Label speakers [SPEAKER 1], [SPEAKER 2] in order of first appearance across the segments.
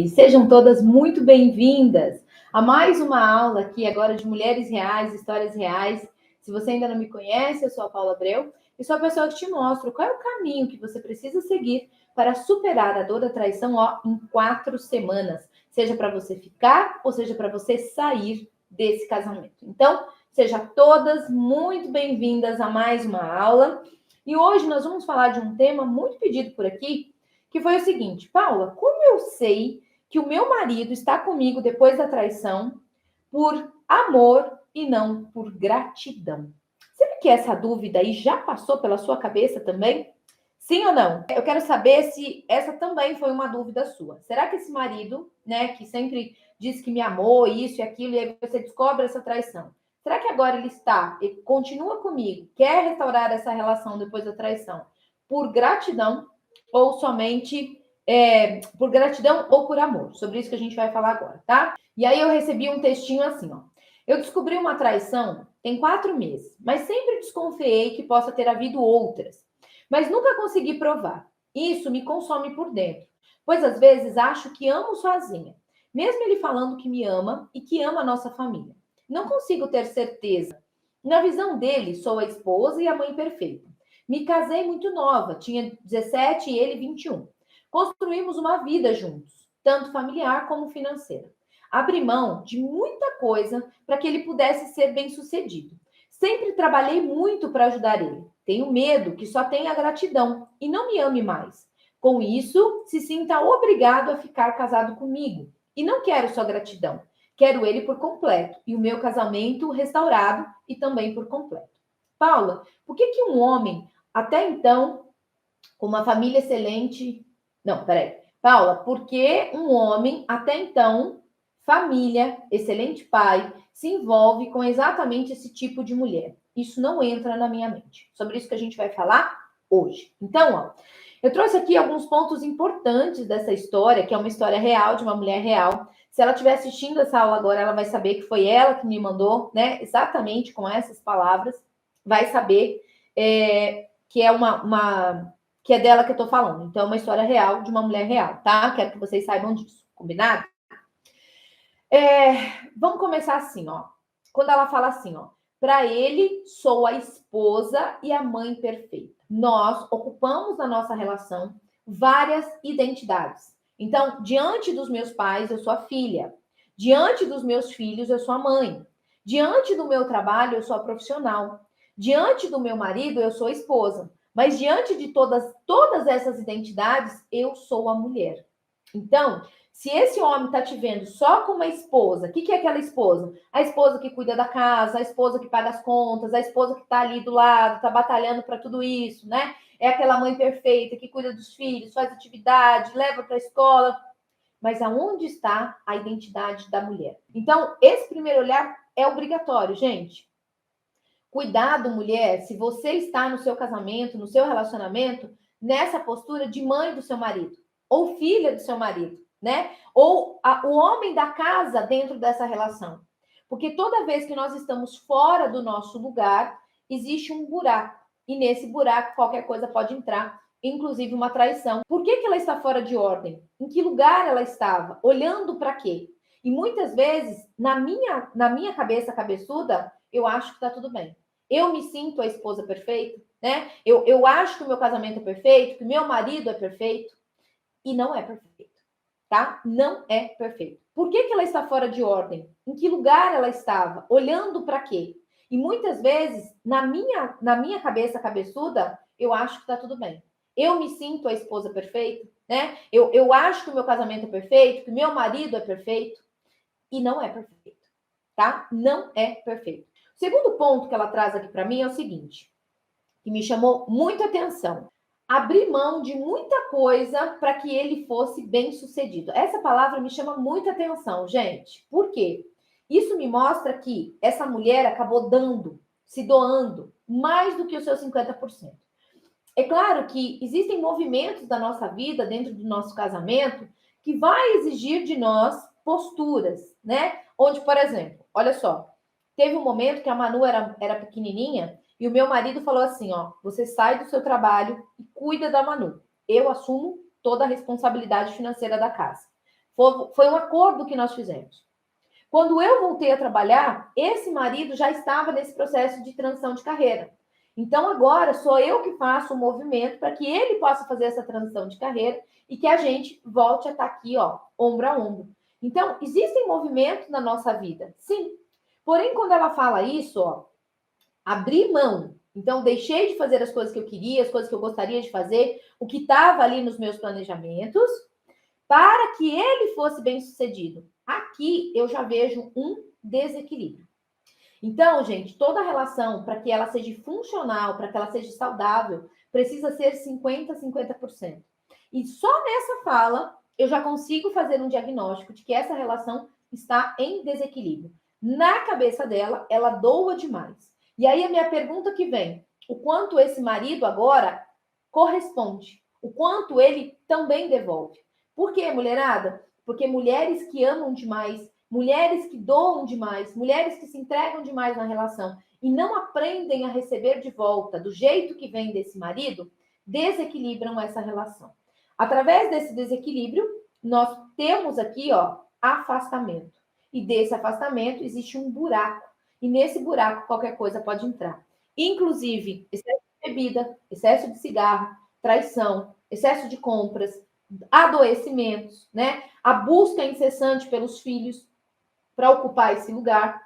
[SPEAKER 1] Sejam todas muito bem-vindas a mais uma aula aqui agora de Mulheres Reais, Histórias Reais. Se você ainda não me conhece, eu sou a Paula Abreu e sou a pessoa que te mostro qual é o caminho que você precisa seguir para superar a dor da traição em 4 semanas, seja para você ficar ou seja para você sair desse casamento. Então, sejam todas muito bem-vindas a mais uma aula. E hoje nós vamos falar de um tema muito pedido por aqui, que foi o seguinte: Paula, como eu sei que o meu marido está comigo depois da traição por amor e não por gratidão? Será que essa dúvida aí já passou pela sua cabeça também? Sim ou não? Eu quero saber se essa também foi uma dúvida sua. Será que esse marido, né, que sempre disse que me amou, isso e aquilo, e aí você descobre essa traição, será que agora ele continua comigo, quer restaurar essa relação depois da traição por gratidão ou somente por gratidão ou por amor? Sobre isso que a gente vai falar agora, tá? E aí eu recebi um textinho assim, ó. Eu descobri uma traição tem 4 meses, mas sempre desconfiei que possa ter havido outras, mas nunca consegui provar. Isso me consome por dentro, pois às vezes acho que amo sozinha, mesmo ele falando que me ama e que ama a nossa família. Não consigo ter certeza. Na visão dele, sou a esposa e a mãe perfeita. Me casei muito nova, tinha 17 e ele 21. Construímos uma vida juntos, tanto familiar como financeira. Abri mão de muita coisa para que ele pudesse ser bem-sucedido. Sempre trabalhei muito para ajudar ele. Tenho medo que só tenha gratidão e não me ame mais. Com isso, se sinta obrigado a ficar casado comigo. E não quero só gratidão. Quero ele por completo e o meu casamento restaurado e também por completo. Paula, por que um homem, até então, com uma família excelente... Não, peraí. Paula, por que um homem, até então, família, excelente pai, se envolve com exatamente esse tipo de mulher? Isso não entra na minha mente. Sobre isso que a gente vai falar hoje. Então, ó, eu trouxe aqui alguns pontos importantes dessa história, que é uma história real, de uma mulher real. Se ela estiver assistindo essa aula agora, ela vai saber que foi ela que me mandou, né? Exatamente com essas palavras. Vai saber que é que é dela que eu tô falando. Então, é uma história real, de uma mulher real, tá? Quero que vocês saibam disso. Combinado? Vamos começar assim, ó. Quando ela fala assim, ó. Para ele, sou a esposa e a mãe perfeita. Nós ocupamos na nossa relação várias identidades. Então, diante dos meus pais, eu sou a filha. Diante dos meus filhos, eu sou a mãe. Diante do meu trabalho, eu sou a profissional. Diante do meu marido, eu sou a esposa. Mas diante de todas essas identidades, eu sou a mulher. Então, se esse homem está te vendo só como uma esposa, o que é aquela esposa? A esposa que cuida da casa, a esposa que paga as contas, a esposa que está ali do lado, está batalhando para tudo isso, né? É aquela mãe perfeita que cuida dos filhos, faz atividade, leva para a escola. Mas aonde está a identidade da mulher? Então, esse primeiro olhar é obrigatório, gente. Cuidado, mulher, se você está no seu casamento, no seu relacionamento, nessa postura de mãe do seu marido, ou filha do seu marido, né? Ou o homem da casa dentro dessa relação. Porque toda vez que nós estamos fora do nosso lugar, existe um buraco. E nesse buraco, qualquer coisa pode entrar, inclusive uma traição. Por que ela está fora de ordem? Em que lugar ela estava? Olhando para quê? E muitas vezes, na minha cabeça cabeçuda, eu acho que está tudo bem. Eu me sinto a esposa perfeita, né? Eu acho que o meu casamento é perfeito, que o meu marido é perfeito. E não é perfeito, tá? Não é perfeito. Por que ela está fora de ordem? Em que lugar ela estava? Olhando para quê? E muitas vezes, na minha cabeça cabeçuda, eu acho que está tudo bem. Eu me sinto a esposa perfeita, né? Eu acho que o meu casamento é perfeito, que o meu marido é perfeito. E não é perfeito, tá? Não é perfeito. O segundo ponto que ela traz aqui para mim é o seguinte, que me chamou muita atenção. Abrir mão de muita coisa para que ele fosse bem-sucedido. Essa palavra me chama muita atenção, gente. Por quê? Isso me mostra que essa mulher acabou dando, se doando, mais do que os seus 50%. É claro que existem movimentos da nossa vida, dentro do nosso casamento, que vai exigir de nós posturas, né? Onde, por exemplo, olha só, teve um momento que a Manu era pequenininha e o meu marido falou assim, ó, você sai do seu trabalho e cuida da Manu. Eu assumo toda a responsabilidade financeira da casa. Foi um acordo que nós fizemos. Quando eu voltei a trabalhar, esse marido já estava nesse processo de transição de carreira. Então, agora sou eu que faço o movimento para que ele possa fazer essa transição de carreira e que a gente volte a estar aqui, ó, ombro a ombro. Então, existem movimentos na nossa vida, sim. Porém, quando ela fala isso, ó, abrir mão. Então, deixei de fazer as coisas que eu queria, as coisas que eu gostaria de fazer, o que estava ali nos meus planejamentos, para que ele fosse bem-sucedido. Aqui eu já vejo um desequilíbrio. Então, gente, toda relação, para que ela seja funcional, para que ela seja saudável, precisa ser 50-50%. E só nessa fala, eu já consigo fazer um diagnóstico de que essa relação está em desequilíbrio. Na cabeça dela, ela doa demais. E aí a minha pergunta que vem, o quanto esse marido agora corresponde? O quanto ele também devolve? Por quê, mulherada? Porque mulheres que amam demais, mulheres que doam demais, mulheres que se entregam demais na relação e não aprendem a receber de volta do jeito que vem desse marido, desequilibram essa relação. Através desse desequilíbrio, nós temos aqui, ó, afastamento. E desse afastamento existe um buraco. E nesse buraco qualquer coisa pode entrar. Inclusive, excesso de bebida, excesso de cigarro, traição, excesso de compras, adoecimentos, né? A busca incessante pelos filhos para ocupar esse lugar.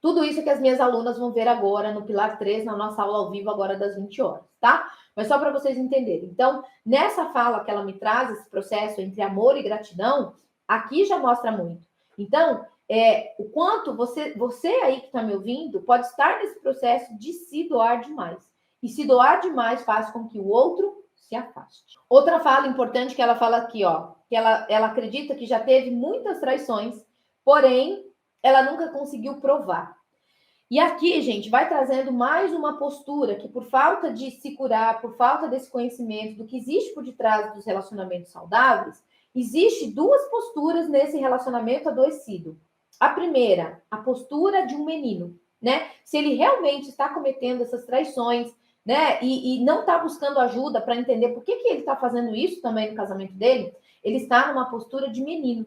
[SPEAKER 1] Tudo isso que as minhas alunas vão ver agora no Pilar 3, na nossa aula ao vivo, agora das 20 horas, tá? Mas só para vocês entenderem. Então, nessa fala que ela me traz, esse processo entre amor e gratidão, aqui já mostra muito. Então, o quanto você aí que está me ouvindo pode estar nesse processo de se doar demais. E se doar demais faz com que o outro se afaste. Outra fala importante que ela fala aqui, ó, que ela acredita que já teve muitas traições, porém, ela nunca conseguiu provar. E aqui, gente, vai trazendo mais uma postura que, por falta de se curar, por falta desse conhecimento do que existe por detrás dos relacionamentos saudáveis, existe duas posturas nesse relacionamento adoecido. A primeira, a postura de um menino, né? Se ele realmente está cometendo essas traições, né? E não está buscando ajuda para entender por que ele está fazendo isso também no casamento dele, ele está numa postura de menino.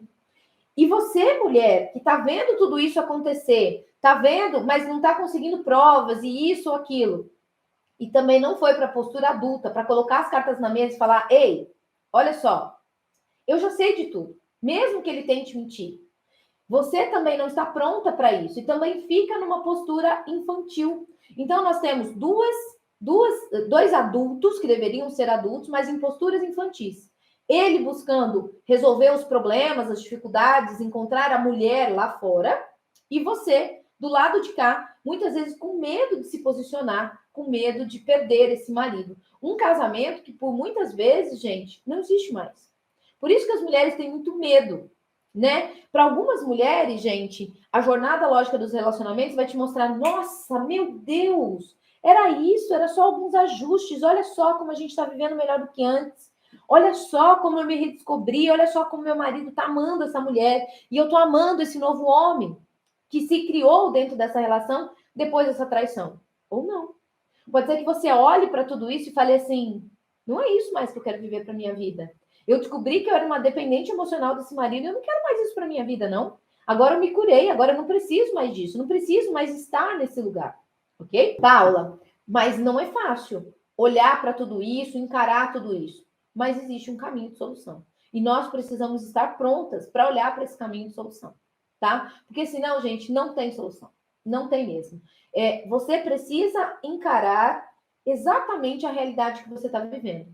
[SPEAKER 1] E você, mulher, que está vendo tudo isso acontecer, está vendo, mas não está conseguindo provas e isso ou aquilo, e também não foi para a postura adulta, para colocar as cartas na mesa e falar: ei, olha só, eu já sei de tudo, mesmo que ele tente mentir. Você também não está pronta para isso e também fica numa postura infantil. Então, nós temos dois adultos que deveriam ser adultos, mas em posturas infantis. Ele buscando resolver os problemas, as dificuldades, encontrar a mulher lá fora, e você, do lado de cá, muitas vezes com medo de se posicionar, com medo de perder esse marido. Um casamento que, por muitas vezes, gente, não existe mais. Por isso que as mulheres têm muito medo, né? Para algumas mulheres, gente, a jornada lógica dos relacionamentos vai te mostrar: nossa, meu Deus, era isso, era só alguns ajustes, olha só como a gente está vivendo melhor do que antes. Olha só como eu me redescobri, olha só como meu marido está amando essa mulher e eu estou amando esse novo homem que se criou dentro dessa relação depois dessa traição. Ou não. Pode ser que você olhe para tudo isso e fale assim: não é isso mais que eu quero viver para minha vida. Eu descobri que eu era uma dependente emocional desse marido e eu não quero mais isso para minha vida, não. Agora eu me curei, agora eu não preciso mais disso, não preciso mais estar nesse lugar. Ok? Paula, mas não é fácil olhar para tudo isso, encarar tudo isso. Mas existe um caminho de solução. E nós precisamos estar prontas para olhar para esse caminho de solução, tá? Porque senão, gente, não tem solução. Não tem mesmo. Você precisa encarar exatamente a realidade que você está vivendo.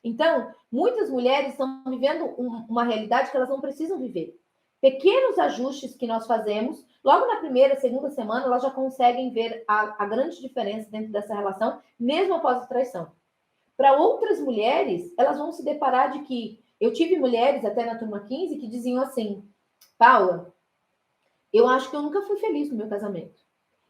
[SPEAKER 1] Então, muitas mulheres estão vivendo uma realidade que elas não precisam viver. Pequenos ajustes que nós fazemos, logo na primeira, segunda semana, elas já conseguem ver a grande diferença dentro dessa relação, mesmo após a traição. Para outras mulheres, elas vão se deparar de que... Eu tive mulheres, até na turma 15, que diziam assim: Paula, eu acho que eu nunca fui feliz no meu casamento.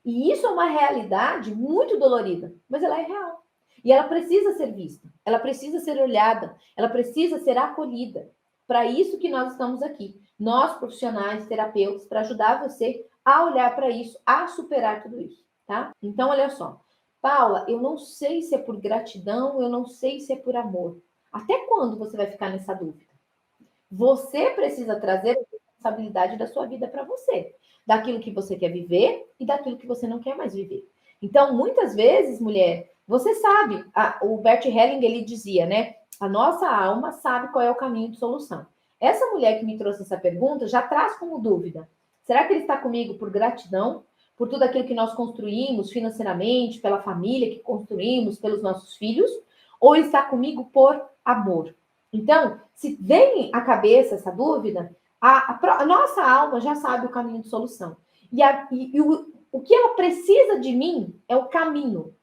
[SPEAKER 1] E isso é uma realidade muito dolorida, mas ela é real. E ela precisa ser vista, ela precisa ser olhada, ela precisa ser acolhida. Para isso que nós estamos aqui, nós profissionais, terapeutas, para ajudar você a olhar para isso, a superar tudo isso, tá? Então, olha só. Paula, eu não sei se é por gratidão, eu não sei se é por amor. Até quando você vai ficar nessa dúvida? Você precisa trazer a responsabilidade da sua vida para você, daquilo que você quer viver e daquilo que você não quer mais viver. Então, muitas vezes, mulher, você sabe, o Bert Helling, ele dizia, né? A nossa alma sabe qual é o caminho de solução. Essa mulher que me trouxe essa pergunta já traz como dúvida: será que ele está comigo por gratidão, por tudo aquilo que nós construímos financeiramente, pela família que construímos, pelos nossos filhos? Ou ele está comigo por amor? Então, se vem à cabeça essa dúvida, a nossa alma já sabe o caminho de solução. E o que ela precisa de mim é o caminho,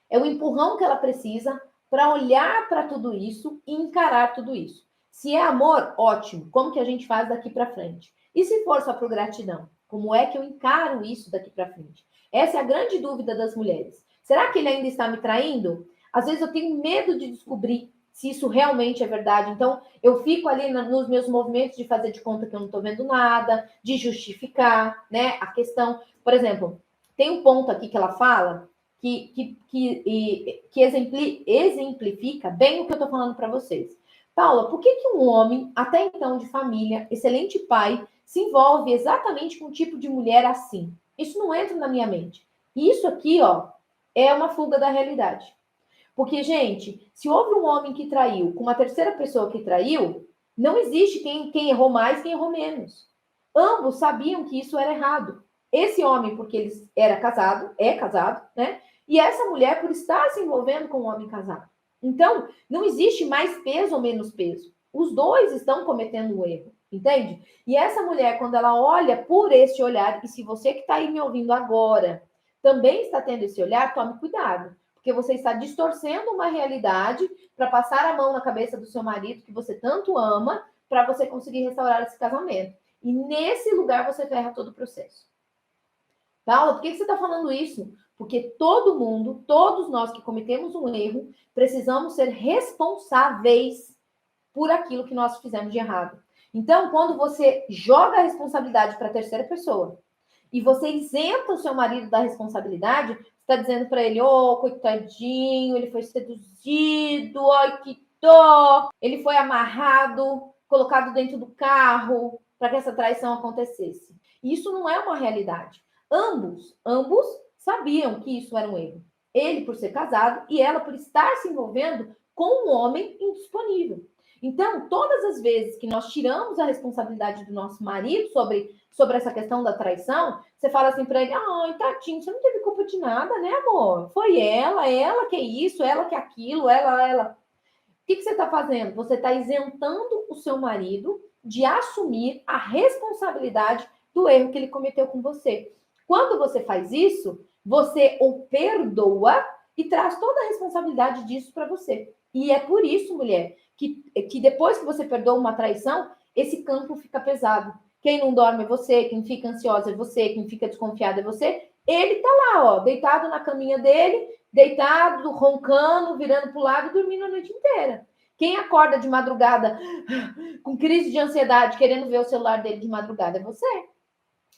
[SPEAKER 1] é o empurrão que ela precisa para olhar para tudo isso e encarar tudo isso. Se é amor, ótimo. Como que a gente faz daqui para frente? E se for só por gratidão? Como é que eu encaro isso daqui para frente? Essa é a grande dúvida das mulheres. Será que ele ainda está me traindo? Às vezes eu tenho medo de descobrir se isso realmente é verdade. Então, eu fico ali nos meus movimentos de fazer de conta que eu não estou vendo nada, de justificar, né, a questão. Por exemplo, tem um ponto aqui que ela fala que exemplifica bem o que eu estou falando para vocês. Paula, por que um homem, até então de família, excelente pai, se envolve exatamente com um tipo de mulher assim? Isso não entra na minha mente. Isso aqui, ó, é uma fuga da realidade. Porque, gente, se houve um homem que traiu com uma terceira pessoa que traiu, não existe quem errou mais, quem errou menos. Ambos sabiam que isso era errado. Esse homem, porque ele era casado, é casado, né? E essa mulher, por estar se envolvendo com um homem casado. Então, não existe mais peso ou menos peso. Os dois estão cometendo um erro, entende? E essa mulher, quando ela olha por esse olhar, e se você que está aí me ouvindo agora também está tendo esse olhar, tome cuidado, porque você está distorcendo uma realidade para passar a mão na cabeça do seu marido, que você tanto ama, para você conseguir restaurar esse casamento. E nesse lugar você ferra todo o processo. Paula, por que você está falando isso? Porque todo mundo, todos nós que cometemos um erro, precisamos ser responsáveis por aquilo que nós fizemos de errado. Então, quando você joga a responsabilidade para a terceira pessoa e você isenta o seu marido da responsabilidade, está dizendo para ele, oh, coitadinho, ele foi seduzido, ai que dó, ele foi amarrado, colocado dentro do carro para que essa traição acontecesse. Isso não é uma realidade. Ambos sabiam que isso era um erro. Ele por ser casado e ela por estar se envolvendo com um homem indisponível. Então, todas as vezes que nós tiramos a responsabilidade do nosso marido sobre essa questão da traição, você fala assim para ele, ai, tadinho, você não teve culpa de nada, né, amor? Foi ela que é isso, ela que é aquilo, ela. O que você está fazendo? Você está isentando o seu marido de assumir a responsabilidade do erro que ele cometeu com você. Quando você faz isso, você o perdoa e traz toda a responsabilidade disso para você. E é por isso, mulher, que depois que você perdoa uma traição, esse campo fica pesado. Quem não dorme é você, quem fica ansiosa é você, quem fica desconfiado é você. Ele tá lá, ó, deitado na caminha dele, deitado, roncando, virando para o lado, dormindo a noite inteira. Quem acorda de madrugada com crise de ansiedade, querendo ver o celular dele de madrugada, é você.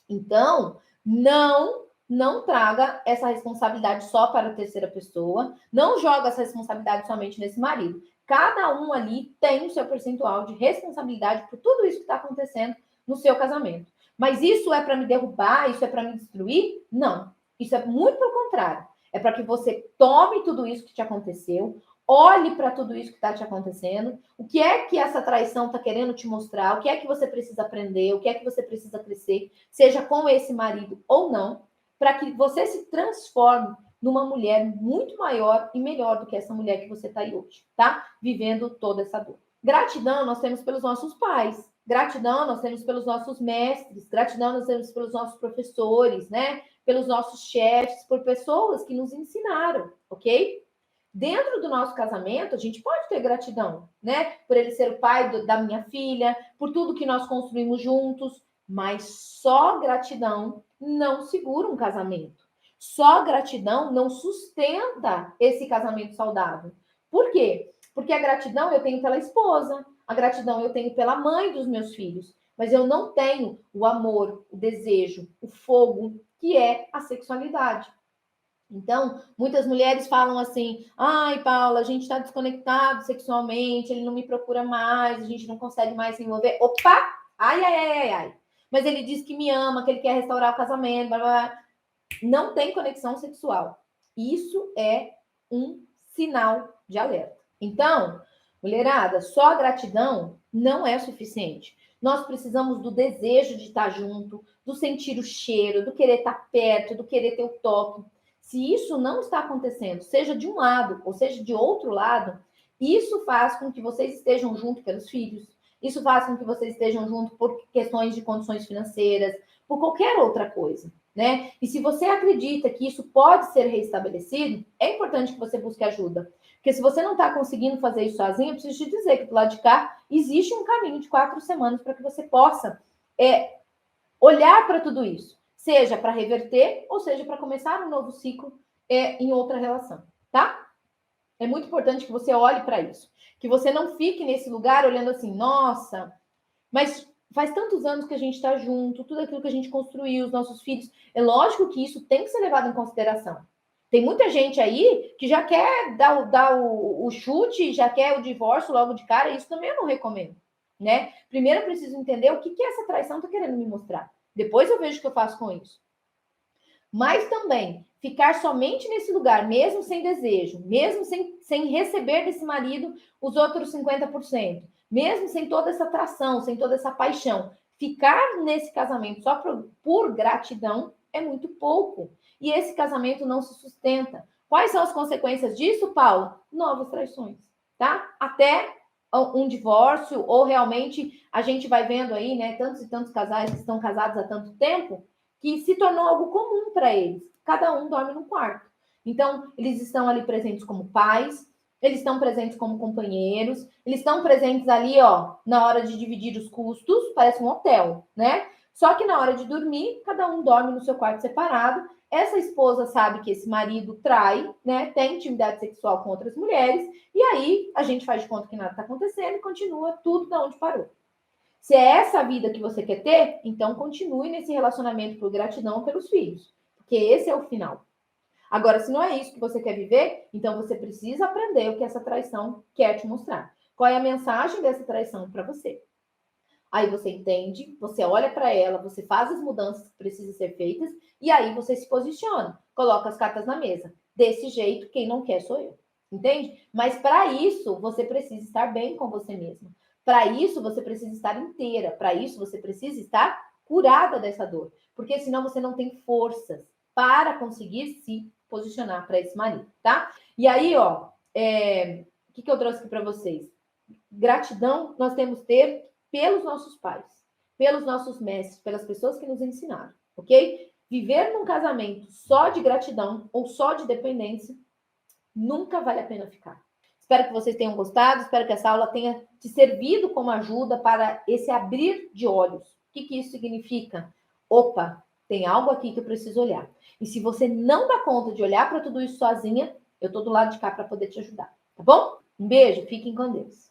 [SPEAKER 1] Então, não traga essa responsabilidade só para a terceira pessoa, não joga essa responsabilidade somente nesse marido. Cada um ali tem o seu percentual de responsabilidade por tudo isso que está acontecendo no seu casamento. Mas isso é para me derrubar, isso é para me destruir? Não. Isso é muito pelo contrário. É para que você tome tudo isso que te aconteceu, olhe para tudo isso que está te acontecendo, o que é que essa traição está querendo te mostrar, o que é que você precisa aprender, o que é que você precisa crescer, seja com esse marido ou não, para que você se transforme numa mulher muito maior e melhor do que essa mulher que você está aí hoje, tá? Vivendo toda essa dor. Gratidão nós temos pelos nossos pais, gratidão nós temos pelos nossos mestres, gratidão nós temos pelos nossos professores, né? Pelos nossos chefes, por pessoas que nos ensinaram, ok? Dentro do nosso casamento, a gente pode ter gratidão, né? Por ele ser o pai da minha filha, por tudo que nós construímos juntos, mas só gratidão não segura um casamento. Só gratidão não sustenta esse casamento saudável. Por quê? Porque a gratidão eu tenho pela esposa, a gratidão eu tenho pela mãe dos meus filhos, mas eu não tenho o amor, o desejo, o fogo, que é a sexualidade. Então, muitas mulheres falam assim: ai, Paula, a gente está desconectado sexualmente, ele não me procura mais, a gente não consegue mais se envolver. Opa! Ai, ai, ai, ai, ai. Mas ele diz que me ama, que ele quer restaurar o casamento, blá, blá, blá. Não tem conexão sexual. Isso é um sinal de alerta. Então, mulherada, só a gratidão não é suficiente. Nós precisamos do desejo de estar junto, do sentir o cheiro, do querer estar perto, do querer ter o toque. Se isso não está acontecendo, seja de um lado ou seja de outro lado, isso faz com que vocês estejam juntos pelos filhos, isso faz com que vocês estejam juntos por questões de condições financeiras, por qualquer outra coisa, né? E se você acredita que isso pode ser restabelecido, é importante que você busque ajuda. Porque se você não está conseguindo fazer isso sozinho, eu preciso te dizer que do lado de cá existe um caminho de 4 semanas para que você possa olhar para tudo isso, seja para reverter ou seja para começar um novo ciclo em outra relação, tá? É muito importante que você olhe para isso, que você não fique nesse lugar olhando assim, nossa, mas faz tantos anos que a gente está junto, tudo aquilo que a gente construiu, os nossos filhos, é lógico que isso tem que ser levado em consideração. Tem muita gente aí que já quer dar o chute, já quer o divórcio logo de cara, isso também eu não recomendo, né? Primeiro eu preciso entender o que essa traição está querendo me mostrar. Depois eu vejo o que eu faço com isso. Mas também ficar somente nesse lugar, mesmo sem desejo, mesmo sem receber desse marido os outros 50%, mesmo sem toda essa atração, sem toda essa paixão, ficar nesse casamento só por gratidão é muito pouco. E esse casamento não se sustenta. Quais são as consequências disso, Paula? Novas traições, tá? Até um divórcio, ou realmente a gente vai vendo aí, né, tantos e tantos casais que estão casados há tanto tempo, que se tornou algo comum para eles. Cada um dorme num quarto. Então, eles estão ali presentes como pais, eles estão presentes como companheiros, eles estão presentes ali, ó, na hora de dividir os custos, parece um hotel, né? Só que na hora de dormir, cada um dorme no seu quarto separado. Essa esposa sabe que esse marido trai, né? Tem intimidade sexual com outras mulheres, e aí a gente faz de conta que nada está acontecendo e continua tudo da onde parou. Se é essa a vida que você quer ter, então continue nesse relacionamento por gratidão pelos filhos, porque esse é o final. Agora, se não é isso que você quer viver, então você precisa aprender o que essa traição quer te mostrar. Qual é a mensagem dessa traição para você? Aí você entende, você olha para ela, você faz as mudanças que precisam ser feitas e aí você se posiciona, coloca as cartas na mesa. Desse jeito, quem não quer sou eu. Entende? Mas para isso, você precisa estar bem com você mesma. Para isso, você precisa estar inteira. Para isso, você precisa estar curada dessa dor. Porque senão você não tem forças para conseguir se posicionar para esse marido, tá? E aí, ó, o que eu trouxe aqui para vocês? Gratidão nós temos que ter pelos nossos pais, pelos nossos mestres, pelas pessoas que nos ensinaram, ok? Viver num casamento só de gratidão ou só de dependência nunca vale a pena ficar. Espero que vocês tenham gostado, espero que essa aula tenha te servido como ajuda para esse abrir de olhos. O que isso significa? Opa, tem algo aqui que eu preciso olhar. E se você não dá conta de olhar para tudo isso sozinha, eu estou do lado de cá para poder te ajudar, tá bom? Um beijo, fiquem com Deus.